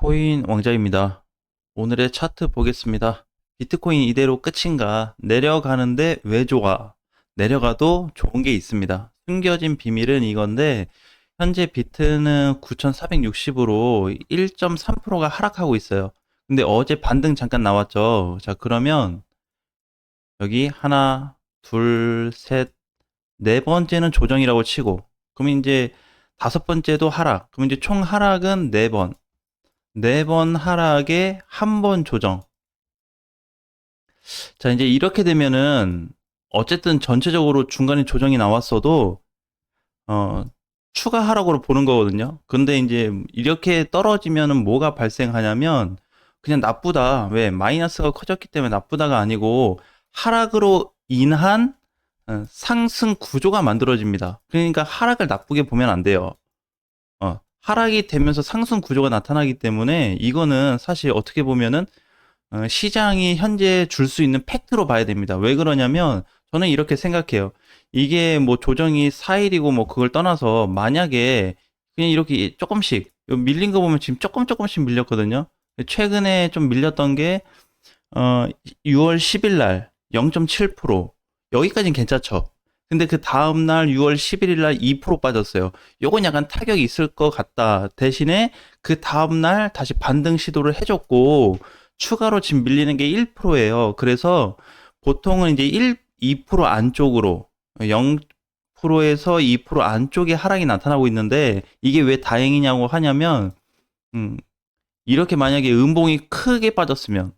비트코인 왕자입니다. 오늘의 차트 보겠습니다. 비트코인 이대로 끝인가? 내려가는데 왜 좋아? 내려가도 좋은 게 있습니다. 숨겨진 비밀은 이건데, 현재 비트는 9460으로 1.3%가 하락하고 있어요. 근데 어제 반등 잠깐 나왔죠. 자, 그러면 여기 하나, 둘, 셋, 네 번째는 조정이라고 치고, 그럼 이제 다섯 번째도 하락. 그럼 이제 총 하락은 네 번. 네 번 하락에 한 번 조정. 자, 이제 이렇게 되면은 어쨌든 전체적으로 중간에 조정이 나왔어도 어, 추가 하락으로 보는 거거든요. 근데 이제 이렇게 떨어지면은 뭐가 발생하냐면 그냥 나쁘다. 왜? 마이너스가 커졌기 때문에 나쁘다가 아니고 하락으로 인한 상승 구조가 만들어집니다. 그러니까 하락을 나쁘게 보면 안 돼요. 하락이 되면서 상승 구조가 나타나기 때문에 이거는 사실 어떻게 보면은 시장이 현재 줄 수 있는 팩트로 봐야 됩니다. 왜 그러냐면 저는 이렇게 생각해요. 이게 뭐 조정이 4일이고 뭐 그걸 떠나서 만약에 그냥 이렇게 조금씩 밀린 거 보면 지금 조금씩 밀렸거든요. 최근에 좀 밀렸던 게 어, 6월 10일 날 0.7% 여기까지는 괜찮죠. 근데 그 다음날 6월 11일 날 2% 빠졌어요. 요건 약간 타격이 있을 것 같다. 대신에 그 다음날 다시 반등 시도를 해줬고 추가로 지금 밀리는 게 1%예요. 그래서 보통은 이제 2% 안쪽으로 0%에서 2% 안쪽에 하락이 나타나고 있는데 이게 왜 다행이냐고 하냐면 음, 이렇게 만약에 음봉이 크게 빠졌으면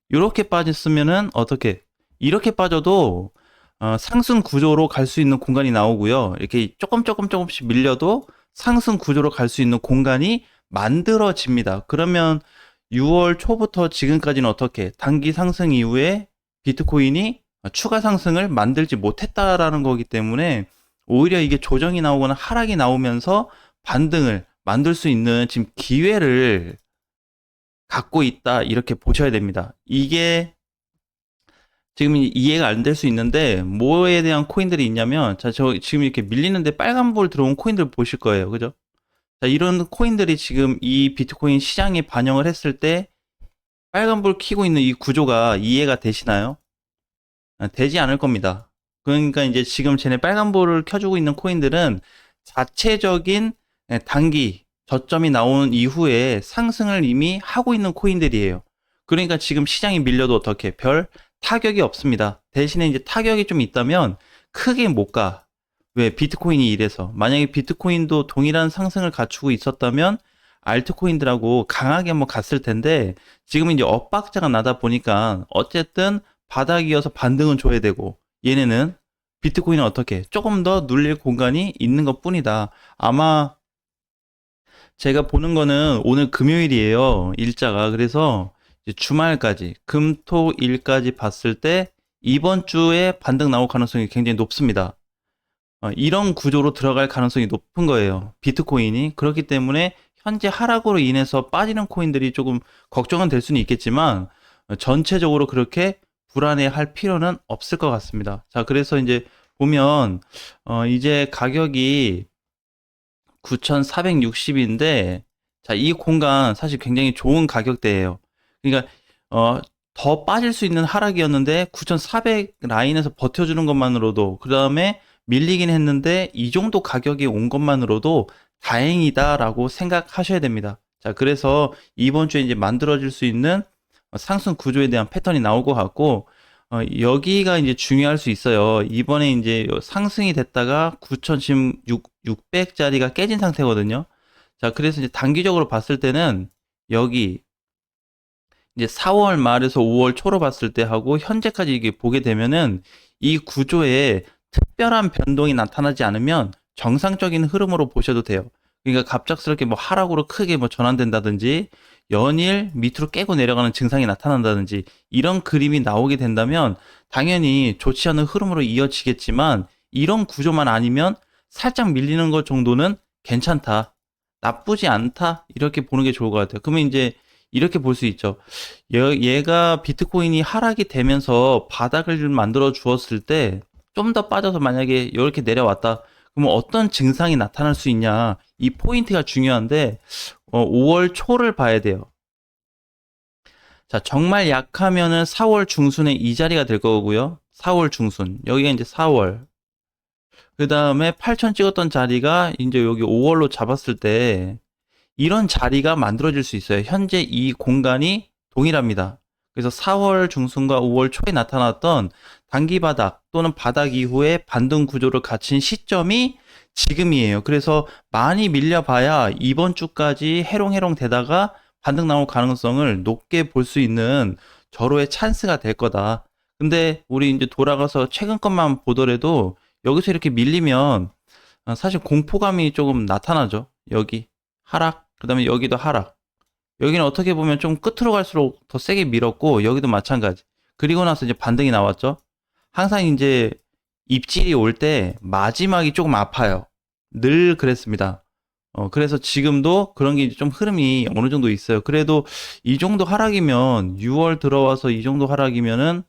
이렇게 빠졌으면은 어떻게 이렇게 빠져도 상승 구조로 갈 수 있는 공간이 나오고요. 이렇게 조금씩 밀려도 상승 구조로 갈 수 있는 공간이 만들어집니다. 그러면 6월 초부터 지금까지는 어떻게 단기 상승 이후에 비트코인이 추가 상승을 만들지 못했다라는 거기 때문에 오히려 이게 조정이 나오거나 하락이 나오면서 반등을 만들 수 있는 지금 기회를 갖고 있다 이렇게 보셔야 됩니다. 이게 지금 이해가 안 될 수 있는데 뭐에 대한 코인들이 있냐면 자, 저 지금 이렇게 밀리는데 빨간불 들어온 코인들 보실 거예요. 그죠? 자, 이런 코인들이 지금 이 비트코인 시장에 반영을 했을 때 빨간불 켜고 있는 이 구조가 이해가 되시나요? 되지 않을 겁니다. 그러니까 이제 지금 쟤네 빨간불을 켜주고 있는 코인들은 자체적인 단기 저점이 나온 이후에 상승을 이미 하고 있는 코인들이에요. 그러니까 지금 시장이 밀려도 어떻게 별 타격이 없습니다. 대신에 이제 타격이 좀 있다면 크게 못 가. 왜? 비트코인이 이래서. 만약에 비트코인도 동일한 상승을 갖추고 있었다면 알트코인들하고 강하게 한번 갔을 텐데 지금 이제 엇박자가 나다 보니까 어쨌든 바닥이어서 반등은 줘야 되고 얘네는 비트코인은 어떻게 조금 더 눌릴 공간이 있는 것 뿐이다. 아마 제가 보는 거는 오늘 금요일이에요. 일자가. 그래서 이제 주말까지 금토일까지 봤을 때 이번 주에 반등 나올 가능성이 굉장히 높습니다. 이런 구조로 들어갈 가능성이 높은 거예요. 비트코인이. 그렇기 때문에 현재 하락으로 인해서 빠지는 코인들이 조금 걱정은 될 수는 있겠지만 전체적으로 그렇게 불안해할 필요는 없을 것 같습니다. 자, 그래서 이제 보면 이제 가격이 9,460인데 자, 이 공간 사실 굉장히 좋은 가격대예요. 그러니까 더 빠질 수 있는 하락이었는데 9,400 라인에서 버텨주는 것만으로도 그 다음에 밀리긴 했는데 이 정도 가격이 온 것만으로도 다행이다라고 생각하셔야 됩니다. 자, 그래서 이번 주에 이제 만들어질 수 있는 상승 구조에 대한 패턴이 나올 것 같고 여기가 이제 중요할 수 있어요. 이번에 이제 상승이 됐다가 9천 지금 600짜리가 깨진 상태거든요. 자, 그래서 이제 단기적으로 봤을 때는 여기 이제 4월 말에서 5월 초로 봤을 때 하고 현재까지 이게 보게 되면은 이 구조에 특별한 변동이 나타나지 않으면 정상적인 흐름으로 보셔도 돼요. 그러니까 갑작스럽게 뭐 하락으로 크게 뭐 전환된다든지 연일 밑으로 깨고 내려가는 증상이 나타난다든지 이런 그림이 나오게 된다면 당연히 좋지 않은 흐름으로 이어지겠지만 이런 구조만 아니면 살짝 밀리는 것 정도는 괜찮다. 나쁘지 않다. 이렇게 보는 게 좋을 것 같아요. 그러면 이제 이렇게 볼 수 있죠. 얘가 비트코인이 하락이 되면서 바닥을 만들어 주었을 때 좀 더 빠져서 만약에 이렇게 내려왔다. 그러면 어떤 증상이 나타날 수 있냐. 이 포인트가 중요한데 5월 초를 봐야 돼요. 자, 정말 약하면은 4월 중순에 이 자리가 될 거고요. 4월 중순. 여기가 이제 4월. 그 다음에 8천 찍었던 자리가 이제 여기 5월로 잡았을 때 이런 자리가 만들어질 수 있어요. 현재 이 공간이 동일합니다. 그래서 4월 중순과 5월 초에 나타났던 단기 바닥 또는 바닥 이후에 반등 구조를 갖춘 시점이 지금이에요. 그래서 많이 밀려봐야 이번 주까지 해롱해롱 되다가 반등 나올 가능성을 높게 볼 수 있는 절호의 찬스가 될 거다. 근데 우리 이제 돌아가서 최근 것만 보더라도 여기서 이렇게 밀리면 사실 공포감이 조금 나타나죠. 여기 하락, 그 다음에 여기도 하락. 여기는 어떻게 보면 좀 끝으로 갈수록 더 세게 밀었고, 여기도 마찬가지. 그리고 나서 이제 반등이 나왔죠. 항상 이제 입질이 올 때 마지막이 조금 아파요. 늘 그랬습니다. 그래서 지금도 그런 게 이제 좀 흐름이 어느 정도 있어요. 그래도 이 정도 하락이면 6월 들어와서 이 정도 하락이면은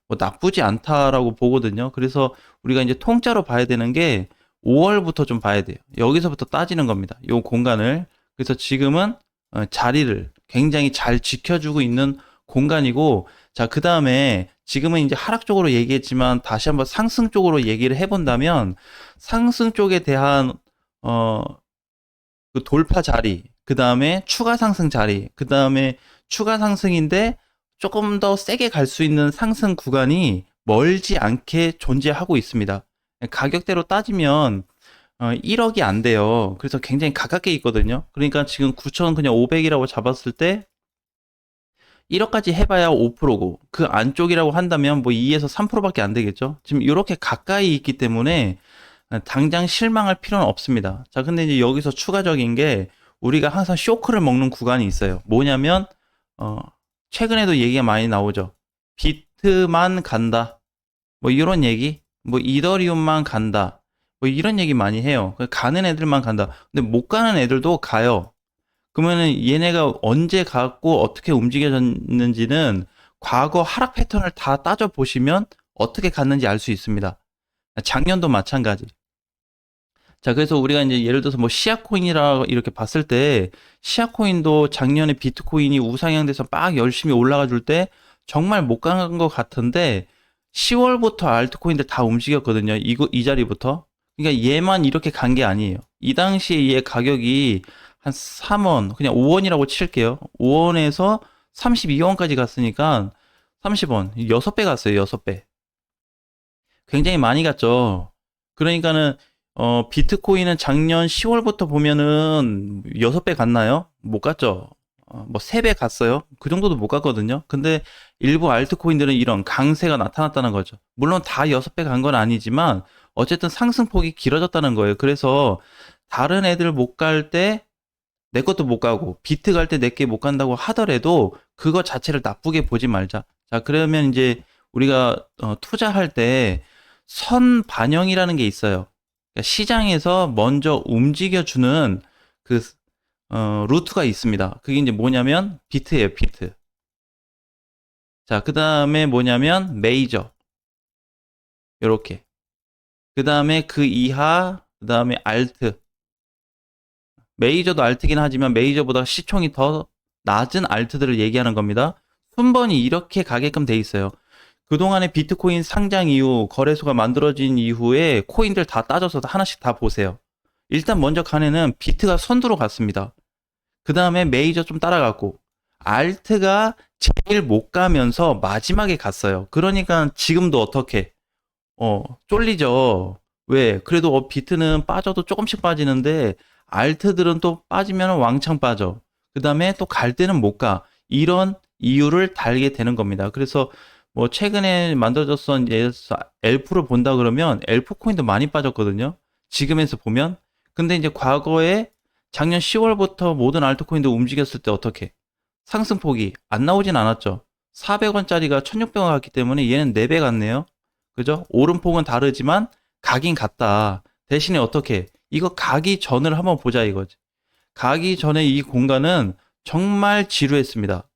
뭐 나쁘지 않다라고 보거든요. 그래서 우리가 이제 통짜로 봐야 되는 게 5월부터 좀 봐야 돼요. 여기서부터 따지는 겁니다. 요 공간을. 그래서 지금은 자리를 굉장히 잘 지켜주고 있는 공간이고, 자, 그 다음에 지금은 이제 하락 쪽으로 얘기했지만 다시 한번 상승 쪽으로 얘기를 해본다면 상승 쪽에 대한 그 돌파 자리, 그 다음에 추가 상승 자리, 그 다음에 추가 상승인데 조금 더 세게 갈 수 있는 상승 구간이 멀지 않게 존재하고 있습니다. 가격대로 따지면 1억이 안 돼요. 그래서 굉장히 가깝게 있거든요. 그러니까 지금 9천 그냥 500이라고 잡았을 때 1억까지 해봐야 5%고 그 안쪽이라고 한다면 뭐 2에서 3%밖에 안 되겠죠. 지금 이렇게 가까이 있기 때문에 당장 실망할 필요는 없습니다. 자, 근데 이제 여기서 추가적인 게 우리가 항상 쇼크를 먹는 구간이 있어요. 뭐냐면 최근에도 얘기가 많이 나오죠. 비트만 간다. 뭐 이런 얘기, 뭐 이더리움만 간다. 뭐 이런 얘기 많이 해요. 가는 애들만 간다. 근데 못 가는 애들도 가요. 그러면은 얘네가 언제 갔고 어떻게 움직여졌는지는 과거 하락 패턴을 다 따져 보시면 어떻게 갔는지 알 수 있습니다. 작년도 마찬가지. 자, 그래서 우리가 이제 예를 들어서 뭐 시아코인이라 이렇게 봤을 때 시아코인도 작년에 비트코인이 우상향 돼서 막 열심히 올라가 줄 때 정말 못 간 것 같은데 10월부터 알트코인들 다 움직였거든요. 이 자리부터. 그러니까 얘만 이렇게 간 게 아니에요. 이 당시에 얘 가격이 한 3원, 그냥 5원이라고 칠게요. 5원에서 32원까지 갔으니까 30원, 6배 갔어요. 6배. 굉장히 많이 갔죠. 그러니까는 비트코인은 작년 10월부터 보면은 6배 갔나요? 못 갔죠. 뭐 3배 갔어요. 그 정도도 못 갔거든요. 근데 일부 알트코인들은 이런 강세가 나타났다는 거죠. 물론 다 6배 간 건 아니지만 어쨌든 상승폭이 길어졌다는 거예요. 그래서 다른 애들 못 갈 때 내 것도 못 가고 비트 갈 때 내 게 못 간다고 하더라도 그거 자체를 나쁘게 보지 말자. 자, 그러면 이제 우리가 투자할 때 선 반영이라는 게 있어요. 그러니까 시장에서 먼저 움직여주는 그 루트가 있습니다. 그게 이제 뭐냐면 비트예요, 비트. 자, 그 다음에 뭐냐면 메이저. 요렇게. 그 다음에 그 이하, 그 다음에 알트. 메이저도 알트긴 하지만 메이저보다 시총이 더 낮은 알트들을 얘기하는 겁니다. 순번이 이렇게 가게끔 돼 있어요. 그동안에 비트코인 상장 이후 거래소가 만들어진 이후에 코인들 다 따져서 하나씩 다 보세요. 일단 먼저 간에는 비트가 선두로 갔습니다. 그 다음에 메이저 좀 따라갔고 알트가 제일 못 가면서 마지막에 갔어요. 그러니까 지금도 어떻게 쫄리죠. 왜? 그래도 비트는 빠져도 조금씩 빠지는데 알트들은 또 빠지면 왕창 빠져. 그 다음에 또 갈 때는 못 가. 이런 이유를 달게 되는 겁니다. 그래서 뭐 최근에 만들어졌던 엘프를 본다 그러면 엘프 코인도 많이 빠졌거든요. 지금에서 보면. 근데 이제 과거에 작년 10월부터 모든 알트코인도 움직였을 때 어떻게? 상승폭이 안 나오진 않았죠. 400원짜리가 1600원 갔기 때문에 얘는 4배 갔네요. 그죠? 오름폭은 다르지만 가긴 갔다. 대신에 어떻게? 이거 가기 전을 한번 보자 이거지. 가기 전에 이 공간은 정말 지루했습니다.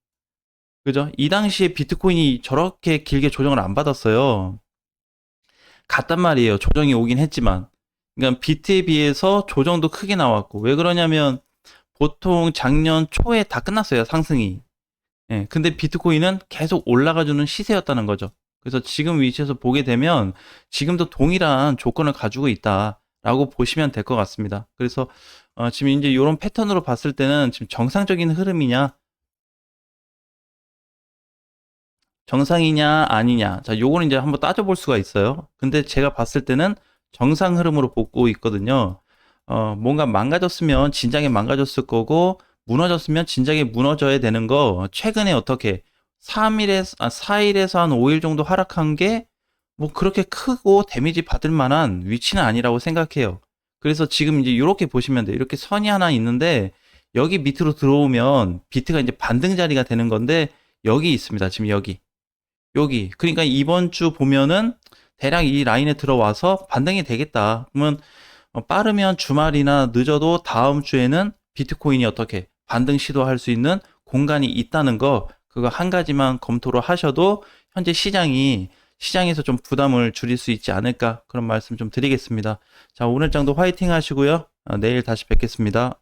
그죠? 이 당시에 비트코인이 저렇게 길게 조정을 안 받았어요. 갔단 말이에요. 조정이 오긴 했지만. 그러니까 비트에 비해서 조정도 크게 나왔고. 왜 그러냐면 보통 작년 초에 다 끝났어요, 상승이. 예, 근데 비트코인은 계속 올라가주는 시세였다는 거죠. 그래서 지금 위치에서 보게 되면 지금도 동일한 조건을 가지고 있다라고 보시면 될 것 같습니다. 그래서 지금 이제 이런 패턴으로 봤을 때는 지금 정상적인 흐름이냐, 정상이냐 아니냐. 자, 요거는 이제 한번 따져볼 수가 있어요. 근데 제가 봤을 때는 정상 흐름으로 보고 있거든요. 뭔가 망가졌으면 진작에 망가졌을 거고, 무너졌으면 진작에 무너져야 되는 거, 최근에 어떻게 4일에서 한 5일 정도 하락한 게 뭐 그렇게 크고 데미지 받을 만한 위치는 아니라고 생각해요. 그래서 지금 이제 이렇게 보시면 돼요. 이렇게 선이 하나 있는데, 여기 밑으로 들어오면 비트가 이제 반등 자리가 되는 건데, 여기 있습니다. 지금 여기. 그러니까 이번 주 보면은 대략 이 라인에 들어와서 반등이 되겠다. 그러면 빠르면 주말이나 늦어도 다음 주에는 비트코인이 어떻게 반등 시도할 수 있는 공간이 있다는 거, 그거 한 가지만 검토를 하셔도 현재 시장에서 좀 부담을 줄일 수 있지 않을까, 그런 말씀 좀 드리겠습니다. 자, 오늘 장도 화이팅 하시고요. 내일 다시 뵙겠습니다.